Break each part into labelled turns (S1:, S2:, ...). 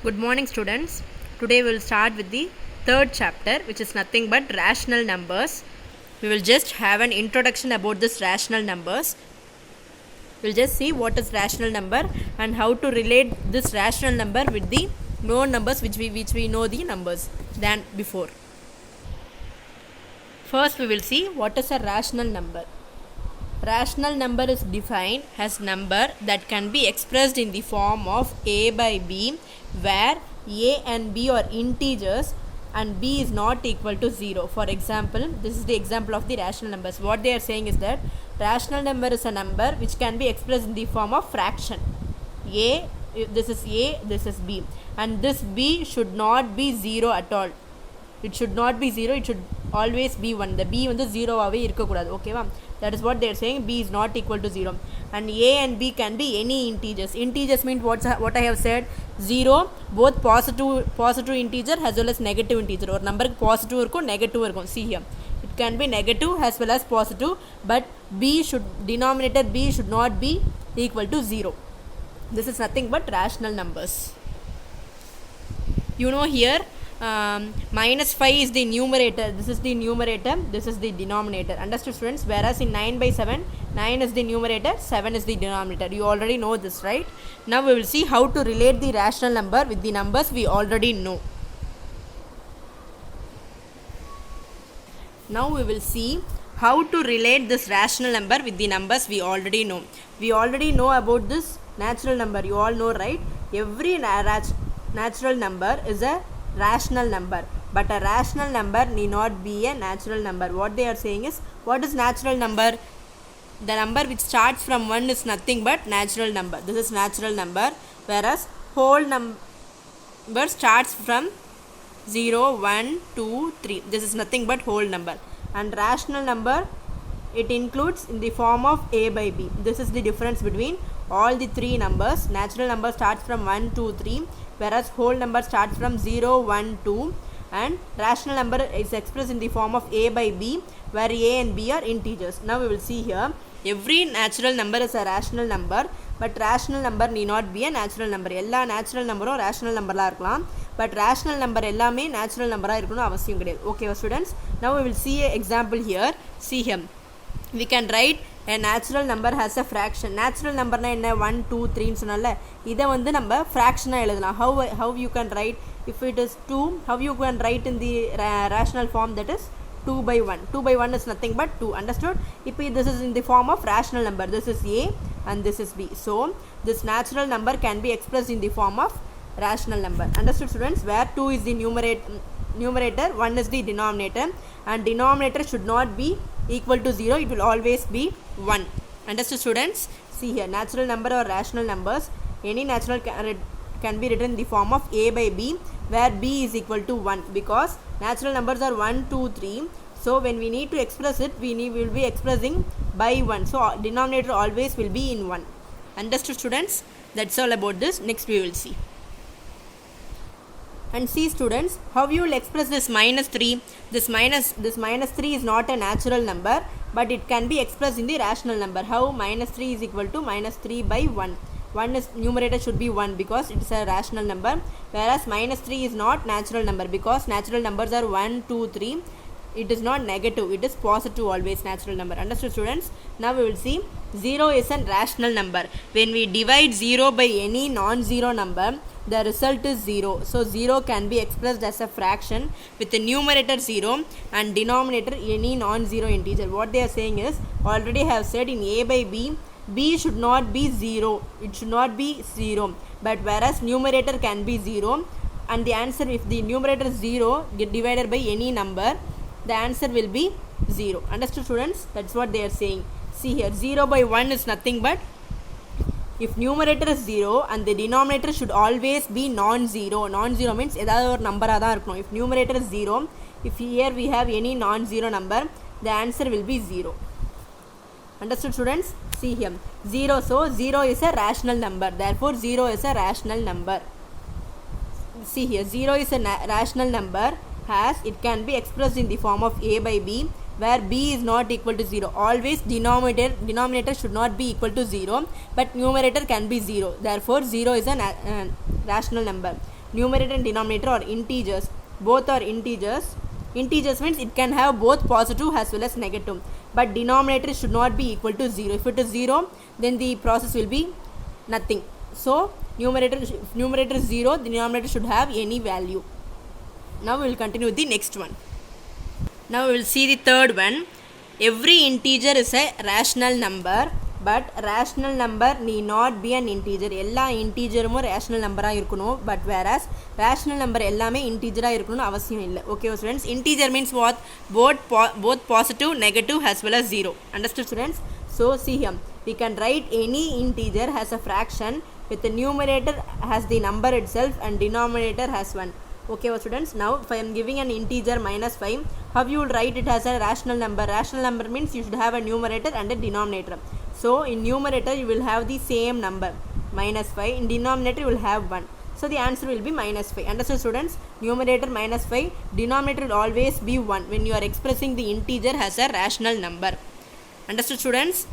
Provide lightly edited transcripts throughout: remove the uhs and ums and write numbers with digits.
S1: Good morning, students. Today we will start with the third chapter, which is nothing but rational numbers. We will just have an introduction about this rational numbers. We will just see what is rational number and how to relate this rational number with the known numbers which we know the numbers than before. First, we will see what is a rational number. Rational number is defined as number that can be expressed in the form of a by b, where a and b are integers and b is not equal to 0. For example, this is the example of the rational numbers. What they are saying is that rational number is a number which can be expressed in the form of fraction. This is a, this is b, and this b should not be 0 at all. It should not be 0, it should always be 1. The b வந்து 0 ஆவே இருக்கக்கூடாது. ஓகேவா? That is what they are saying. B is not equal to 0. And a and b can be any integers. Integers means what I have said. 0, both positive integer as well as negative integer. ஒரு நம்பருக்கு positive இருக்கும், negative இருக்கும். See here. It can be negative as well as positive, but denominator b should not be equal to 0. This is nothing but rational numbers. You know here, minus 5 is the numerator. This is the numerator, this is the denominator. Understood, students? Whereas in 9 by 7, 9 is the numerator, 7 is the denominator. You already know this, right? Now we will see how to relate the rational number with the numbers we already know. Now we will see how to relate this rational number with the numbers we already know. We already know about this natural number. You all know, right? Every natural number is a rational number, but a rational number need not be a natural number. What they are saying is, what is natural number? The number which starts from 1 is nothing but natural number. This is natural number, whereas whole number starts from 0, 1, 2, 3. This is nothing but whole number. And rational number, it includes in the form of a by b. This is the difference between all the three numbers. Natural number starts from 1, 2, 3, whereas whole number starts from 0, 1, 2, and rational number is expressed in the form of a by b, where a and b are integers. Now we will see here, every natural number is a rational number, but rational number need not be a natural number. எல்லா natural numberும் rational numberலாம் இருக்கலாம், but rational number எல்லாமே natural numberா இருக்கணும் அவசியம் கிடையாது. Okay students, now we will see an example here. See here, we can write a natural number has a fraction. Natural number na enna 1, 2, 3 னு சொன்னால இத வந்து நம்ம fraction ஆ எழுதலாம். How you can write, if it is 2, how you can write in the rational form, that is 2 by 1. 2 by 1 is nothing but 2. Understood? If this is in the form of rational number, this is a and this is b. So this natural number can be expressed in the form of rational number. Understood, students? Where 2 is the numerator, 1 is the denominator, and denominator should not be equal to 0, it will always be 1. Understood, students? See here, natural number or rational numbers, any natural can be written in the form of a by b, where b is equal to 1, because natural numbers are 1, 2, 3. So when we need to express it, we will be expressing by 1. So denominator always will be in 1. Understood, students? That's all about this. Next we will see. And see, students, how you will express this minus 3. This minus 3 is not a natural number, but it can be expressed in the rational number. How? Minus 3 is equal to minus 3 by 1. 1 is numerator should be 1 because it is a rational number, whereas minus 3 is not natural number because natural numbers are 1, 2, 3. It is not negative, it is positive always, natural number. Understood, students? Now we will see, 0 is a rational number. When we divide 0 by any non-zero number, the result is 0. So 0 can be expressed as a fraction with the numerator 0 and denominator any non-zero integer. What they are saying is, already have said in a by b, b should not be 0. It should not be 0. But whereas numerator can be 0, and the answer, if the numerator is 0 get divided by any number, the answer will be 0. Understood, students? That's what they are saying. See here, 0 by 1 is nothing but, if numerator is 0 and the denominator should always be non-zero. Non-zero means ஏதாவது ஒரு நம்பரா தான் இருக்கணும். If numerator is 0, if here we have any non-zero number, the answer will be 0. Understood, students? See here, 0, so 0 is a rational number, therefore 0 is a rational number. See here, 0 is a rational number, as it can be expressed in the form of a by b, where b is not equal to 0. Always denominator should not be equal to 0, but numerator can be 0. Therefore 0 is a rational number. numerator and denominator are integers, both are integers. Integers means it can have both positive as well as negative, but denominator should not be equal to 0. If it is 0, then the process will be nothing. So numerator is 0, the denominator should have any value. Now we will continue with the next one. Now we will see the third one. Every integer is a rational number, but rational number need not be an integer. எல்லா இன்டீஜரும் rational நம்பராக இருக்கணும், but whereas rational number எல்லாமே இன்டீஜராக இருக்கணும்னு அவசியம் இல்லை. Okay students, integer means what? Both positive, negative as well as 0. Understood students? So see here, we can write any integer as a fraction with the numerator has the number itself and denominator has 1. Okay students, now if I am giving an integer minus 5, how you will write it as a rational number? Rational number means you should have a numerator and a denominator. So in numerator you will have the same number minus 5, in denominator you will have 1. So the answer will be minus 5. Understood students? Numerator minus 5, denominator will always be 1 when you are expressing the integer as a rational number. Understood students?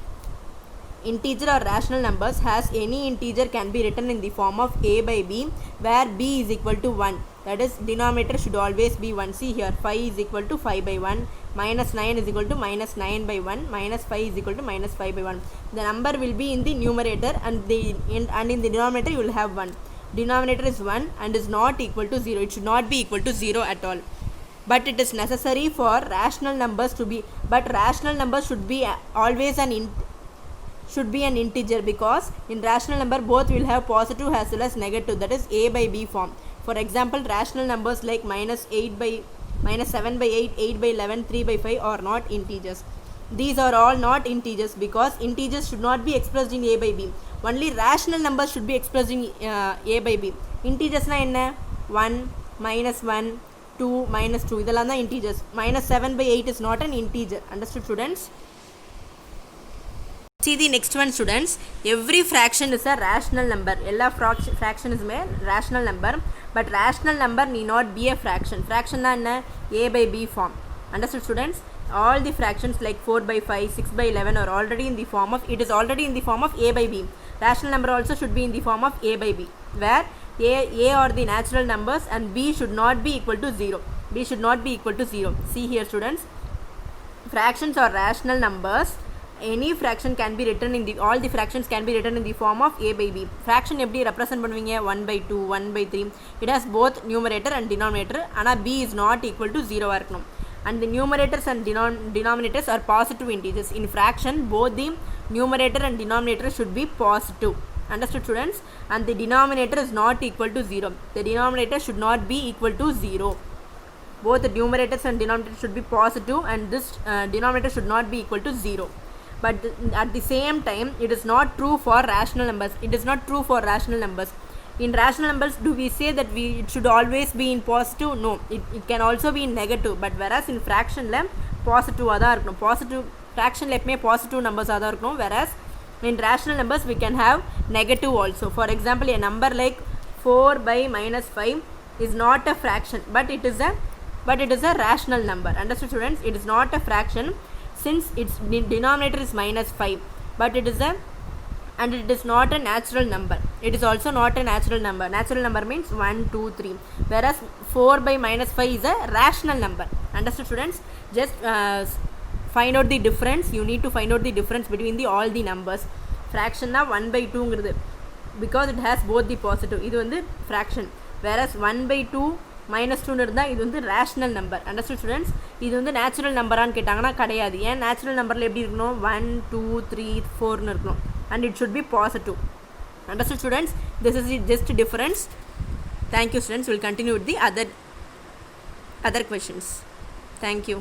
S1: Integer or rational numbers has any integer can be written in the form of a by b, where b is equal to 1. That is, denominator should always be 1. See here, 5 is equal to 5 by 1, minus 9 is equal to minus 9 by 1, minus 5 is equal to minus 5 by 1. The number will be in the numerator and in the denominator you will have 1. Denominator is 1 and is not equal to 0. It should not be equal to 0 at all. But it is necessary for rational numbers to be, but rational numbers should be always an integer, because in rational number both will have positive as well as negative, that is a by b form. For example, rational numbers like minus 7 by 8, 8 by 11, 3 by 5 are not integers. These are all not integers because integers should not be expressed in a by b. Only rational numbers should be expressed in a by b. Integers na enna? 1, minus 1, 2, minus 2, idella na integers. Minus 7 by 8 is not an integer. Understood students? See the next one students. Every fraction is a rational number. Ella fraction is a rational number, but rational number need not be a fraction. Fraction na enna? A by b form. Understood students? All the fractions like 4 by 5, 6 by 11 are already in the form of, it is already in the form of a by b. Rational number also should be in the form of a by b, where a are the natural numbers and b should not be equal to 0. B should not be equal to 0. See here students, fractions are rational numbers. Any fraction can be written in the, all the fractions can be written in the form of a by b. Fraction எப்படி represent பண்ணுவீங்க? 1 by 2, 1 by 3. It has both numerator and denominator. ஆனால் b is not equal to 0 இருக்கணும். And the numerators and denominators are positive integers. In fraction, both the numerator and denominator should be positive. Understood students? And the denominator is not equal to 0. The denominator should not be equal to 0. Both the numerators and denominators should be positive, and this denominator should not be equal to 0. But at the same time, it is not true for rational numbers. It is not true for rational numbers. In rational numbers, do we say that it should always be in positive? No, it can also be in negative. But whereas in fraction la positive ada irukkom, positive fraction la eppome positive numbers ada irukkom, whereas in rational numbers we can have negative also. For example, a number like 4 by minus 5 is not a fraction, but it is a rational number. Understood students? It is not a fraction since its denominator is minus 5, but it is not a natural number. It is also not a natural number. Natural number means 1, 2, 3, whereas 4 by minus 5 is a rational number. Understood students? Just find out the difference. You need to find out the difference between all the numbers. Fraction na 1 by 2 ngirudhu, because it has both the positive. Idu vandu fraction, whereas 1 by 2 minus 2 இருந்தால் இது வந்து rational number. Understand students? இது வந்து natural நம்பரான்னு கேட்டாங்கன்னா கிடையாது. ஏன் natural நம்பரில் எப்படி இருக்கணும்? 1, 2, 3, 4ன்னு இருக்கணும், and it should be positive. Understood students? This is just difference. Thank you students. We'll continue with the other questions. Thank you.